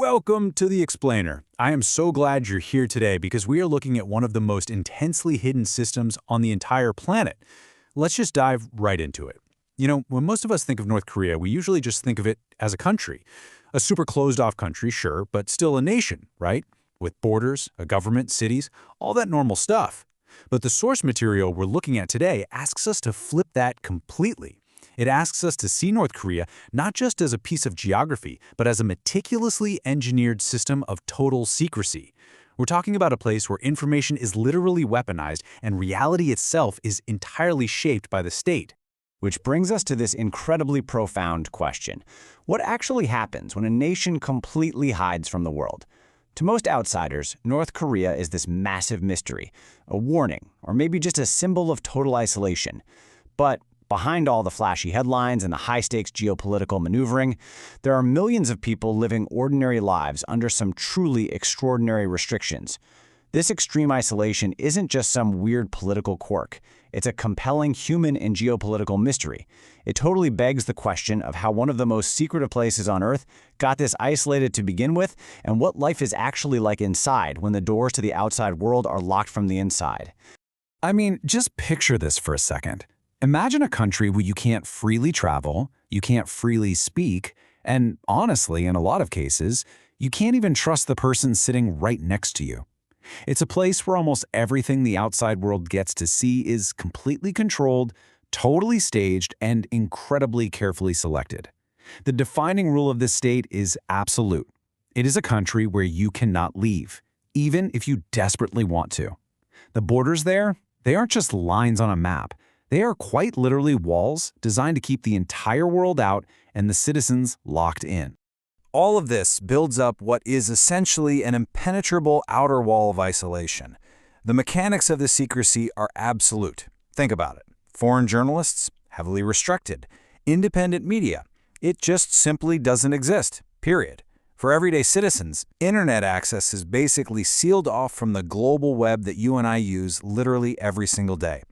Welcome to The Explainer. I am so glad you're here today because we are looking at one of the most intensely hidden systems on the entire planet. Let's just dive right into it. When most of us think of North Korea, we usually just think of it as a country. A super closed-off country, sure, but still a nation, right? With borders, a government, cities, all that normal stuff. But the source material we're looking at today asks us to flip that completely. It asks us to see North Korea not just as a piece of geography, but as a meticulously engineered system of total secrecy. We're talking about a place where information is literally weaponized and reality itself is entirely shaped by the state. Which brings us to this incredibly profound question. What actually happens when a nation completely hides from the world? To most outsiders, North Korea is this massive mystery, a warning, or maybe just a symbol of total isolation. But behind all the flashy headlines and the high-stakes geopolitical maneuvering, there are millions of people living ordinary lives under some truly extraordinary restrictions. This extreme isolation isn't just some weird political quirk. It's a compelling human and geopolitical mystery. It totally begs the question of how one of the most secretive places on Earth got this isolated to begin with, and what life is actually like inside when the doors to the outside world are locked from the inside. I mean, just picture this for a second. Imagine a country where you can't freely travel, you can't freely speak, and honestly, in a lot of cases, you can't even trust the person sitting right next to you. It's a place where almost everything the outside world gets to see is completely controlled, totally staged, and incredibly carefully selected. The defining rule of this state is absolute. It is a country where you cannot leave, even if you desperately want to. The borders there, they aren't just lines on a map. They are quite literally walls designed to keep the entire world out and the citizens locked in. All of this builds up what is essentially an impenetrable outer wall of isolation. The mechanics of this secrecy are absolute. Think about it. Foreign journalists, heavily restricted. Independent media, it just simply doesn't exist, period. For everyday citizens, internet access is basically sealed off from the global web that you and I use literally every single day.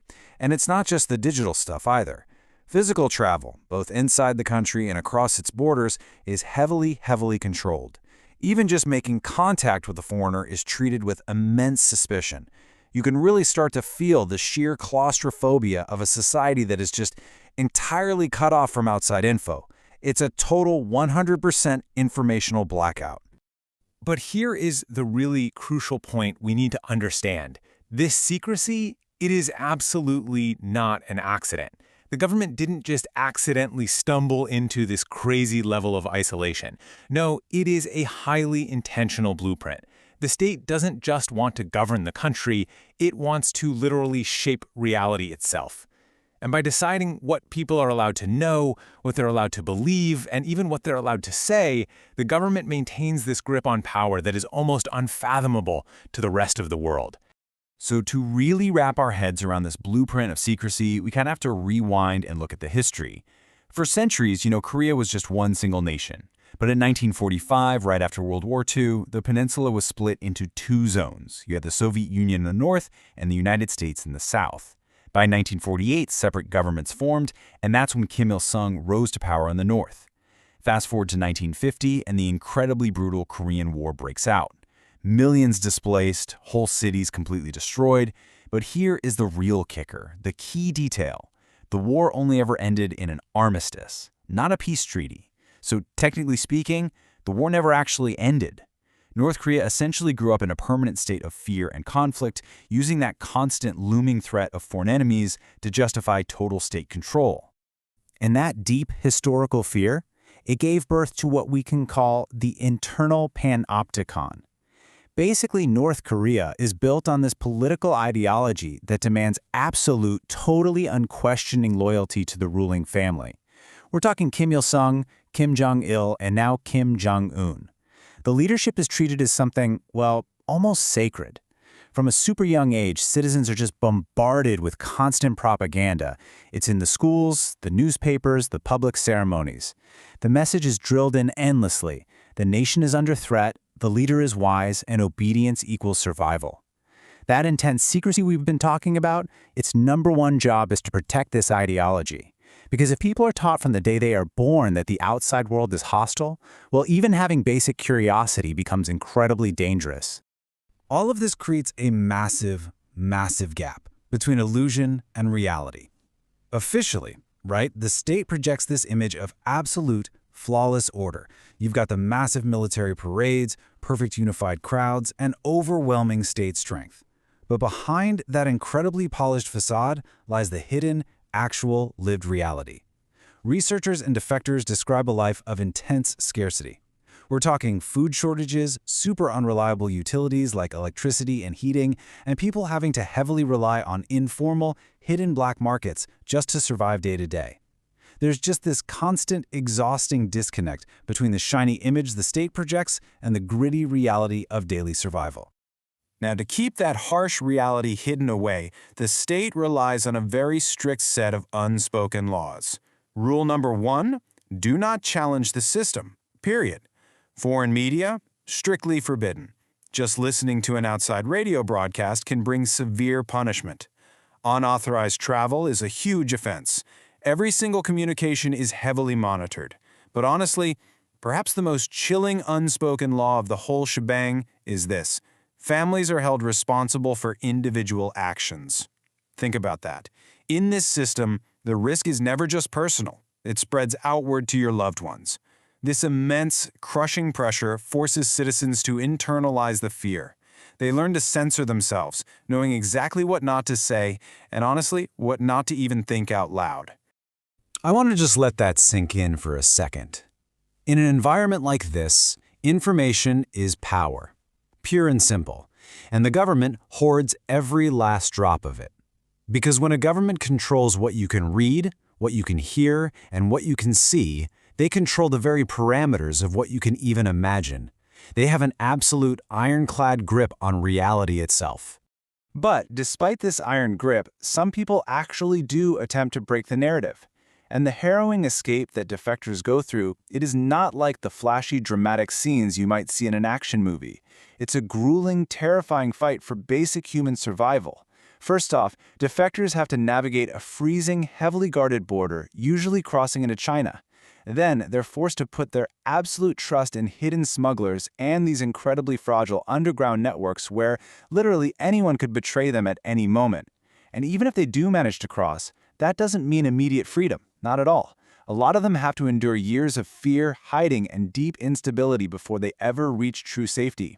And it's not just the digital stuff either. Physical travel, both inside the country and across its borders, is heavily controlled. Even just making contact with a foreigner is treated with immense suspicion. You can really start to feel the sheer claustrophobia of a society that is just entirely cut off from outside info. It's a total 100% informational blackout. But here is the really crucial point we need to understand. This secrecy, it is absolutely not an accident. The government didn't just accidentally stumble into this crazy level of isolation. No, it is a highly intentional blueprint. The state doesn't just want to govern the country, it wants to literally shape reality itself. And by deciding what people are allowed to know, what they're allowed to believe, and even what they're allowed to say, the government maintains this grip on power that is almost unfathomable to the rest of the world. So to really wrap our heads around this blueprint of secrecy, we kind of have to rewind and look at the history. For centuries, Korea was just one single nation. But in 1945, right after World War II, the peninsula was split into two zones. You had the Soviet Union in the north and the United States in the south. By 1948, separate governments formed, and that's when Kim Il-sung rose to power in the north. Fast forward to 1950, and the incredibly brutal Korean War breaks out. Millions displaced, whole cities completely destroyed. But here is the real kicker, the key detail. The war only ever ended in an armistice, not a peace treaty. So technically speaking, the war never actually ended. North Korea essentially grew up in a permanent state of fear and conflict, using that constant looming threat of foreign enemies to justify total state control. And that deep historical fear, it gave birth to what we can call the internal panopticon. Basically, North Korea is built on this political ideology that demands absolute, totally unquestioning loyalty to the ruling family. We're talking Kim Il-sung, Kim Jong-il, and now Kim Jong-un. The leadership is treated as something, well, almost sacred. From a super young age, citizens are just bombarded with constant propaganda. It's in the schools, the newspapers, the public ceremonies. The message is drilled in endlessly. The nation is under threat, the leader is wise, and obedience equals survival. That intense secrecy we've been talking about, its number one job is to protect this ideology. Because if people are taught from the day they are born that the outside world is hostile, well, even having basic curiosity becomes incredibly dangerous. All of this creates a massive, massive gap between illusion and reality. Officially, right, the state projects this image of absolute, flawless order. You've got the massive military parades, perfect unified crowds, and overwhelming state strength. But behind that incredibly polished facade lies the hidden, actual, lived reality. Researchers and defectors describe a life of intense scarcity. We're talking food shortages, super unreliable utilities like electricity and heating, and people having to heavily rely on informal, hidden black markets just to survive day to day. There's just this constant, exhausting disconnect between the shiny image the state projects and the gritty reality of daily survival. Now, to keep that harsh reality hidden away, the state relies on a very strict set of unspoken laws. Rule number 1, do not challenge the system, period. Foreign media, strictly forbidden. Just listening to an outside radio broadcast can bring severe punishment. Unauthorized travel is a huge offense. Every single communication is heavily monitored. But honestly, perhaps the most chilling unspoken law of the whole shebang is this: families are held responsible for individual actions. Think about that. In this system, the risk is never just personal. It spreads outward to your loved ones. This immense, crushing pressure forces citizens to internalize the fear. They learn to censor themselves, knowing exactly what not to say, and honestly, what not to even think out loud. I want to just let that sink in for a second. In an environment like this, information is power. Pure and simple. And the government hoards every last drop of it. Because when a government controls what you can read, what you can hear, and what you can see, they control the very parameters of what you can even imagine. They have an absolute ironclad grip on reality itself. But despite this iron grip, some people actually do attempt to break the narrative. And the harrowing escape that defectors go through, it is not like the flashy, dramatic scenes you might see in an action movie. It's a grueling, terrifying fight for basic human survival. First off, defectors have to navigate a freezing, heavily guarded border, usually crossing into China. Then, they're forced to put their absolute trust in hidden smugglers and these incredibly fragile underground networks where literally anyone could betray them at any moment. And even if they do manage to cross, that doesn't mean immediate freedom. Not at all. A lot of them have to endure years of fear, hiding, and deep instability before they ever reach true safety.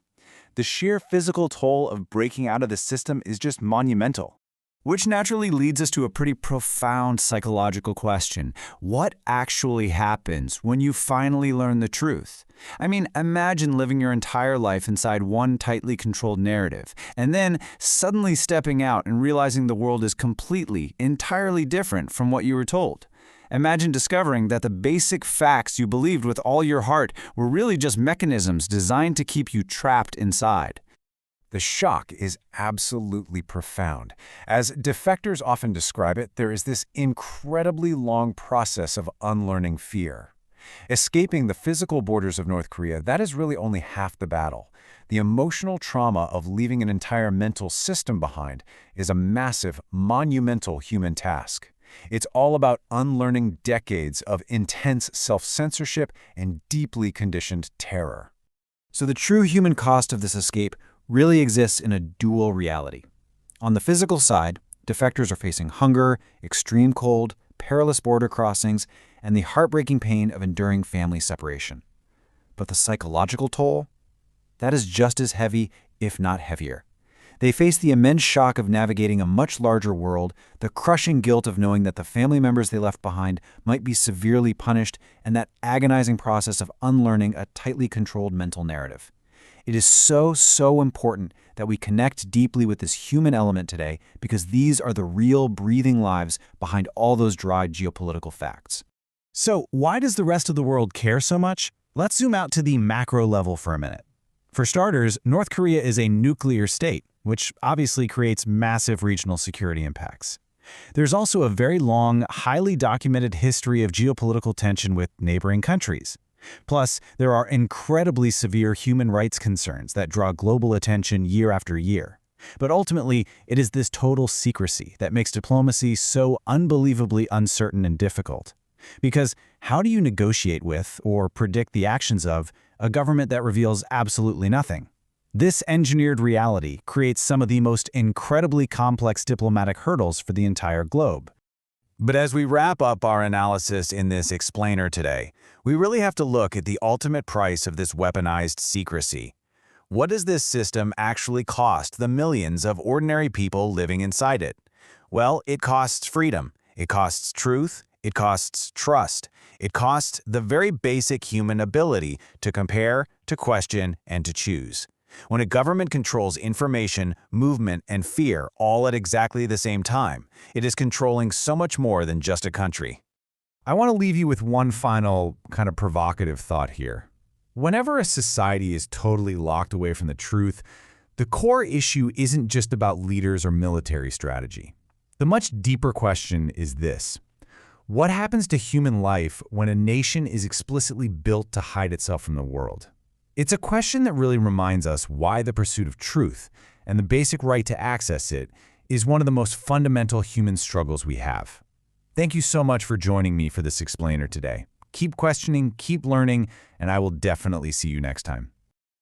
The sheer physical toll of breaking out of the system is just monumental. Which naturally leads us to a pretty profound psychological question. What actually happens when you finally learn the truth? I mean, imagine living your entire life inside one tightly controlled narrative, and then suddenly stepping out and realizing the world is completely, entirely different from what you were told. Imagine discovering that the basic facts you believed with all your heart were really just mechanisms designed to keep you trapped inside. The shock is absolutely profound. As defectors often describe it, there is this incredibly long process of unlearning fear. Escaping the physical borders of North Korea, that is really only half the battle. The emotional trauma of leaving an entire mental system behind is a massive, monumental human task. It's all about unlearning decades of intense self-censorship and deeply conditioned terror. So the true human cost of this escape really exists in a dual reality. On the physical side, defectors are facing hunger, extreme cold, perilous border crossings, and the heartbreaking pain of enduring family separation. But the psychological toll? That is just as heavy, if not heavier. They face the immense shock of navigating a much larger world, the crushing guilt of knowing that the family members they left behind might be severely punished, and that agonizing process of unlearning a tightly controlled mental narrative. It is so important that we connect deeply with this human element today because these are the real breathing lives behind all those dry geopolitical facts. So, why does the rest of the world care so much? Let's zoom out to the macro level for a minute. For starters, North Korea is a nuclear state, which obviously creates massive regional security impacts. There's also a very long, highly documented history of geopolitical tension with neighboring countries. Plus, there are incredibly severe human rights concerns that draw global attention year after year. But ultimately, it is this total secrecy that makes diplomacy so unbelievably uncertain and difficult. Because how do you negotiate with or predict the actions of a government that reveals absolutely nothing? This engineered reality creates some of the most incredibly complex diplomatic hurdles for the entire globe. But as we wrap up our analysis in this explainer today, we really have to look at the ultimate price of this weaponized secrecy. What does this system actually cost the millions of ordinary people living inside it? Well, it costs freedom, it costs truth, it costs trust, it costs the very basic human ability to compare, to question, and to choose. When a government controls information, movement, and fear all at exactly the same time, it is controlling so much more than just a country. I want to leave you with one final kind of provocative thought here. Whenever a society is totally locked away from the truth, the core issue isn't just about leaders or military strategy. The much deeper question is this: what happens to human life when a nation is explicitly built to hide itself from the world? It's a question that really reminds us why the pursuit of truth and the basic right to access it is one of the most fundamental human struggles we have. Thank you so much for joining me for this explainer today. Keep questioning, keep learning, and I will definitely see you next time.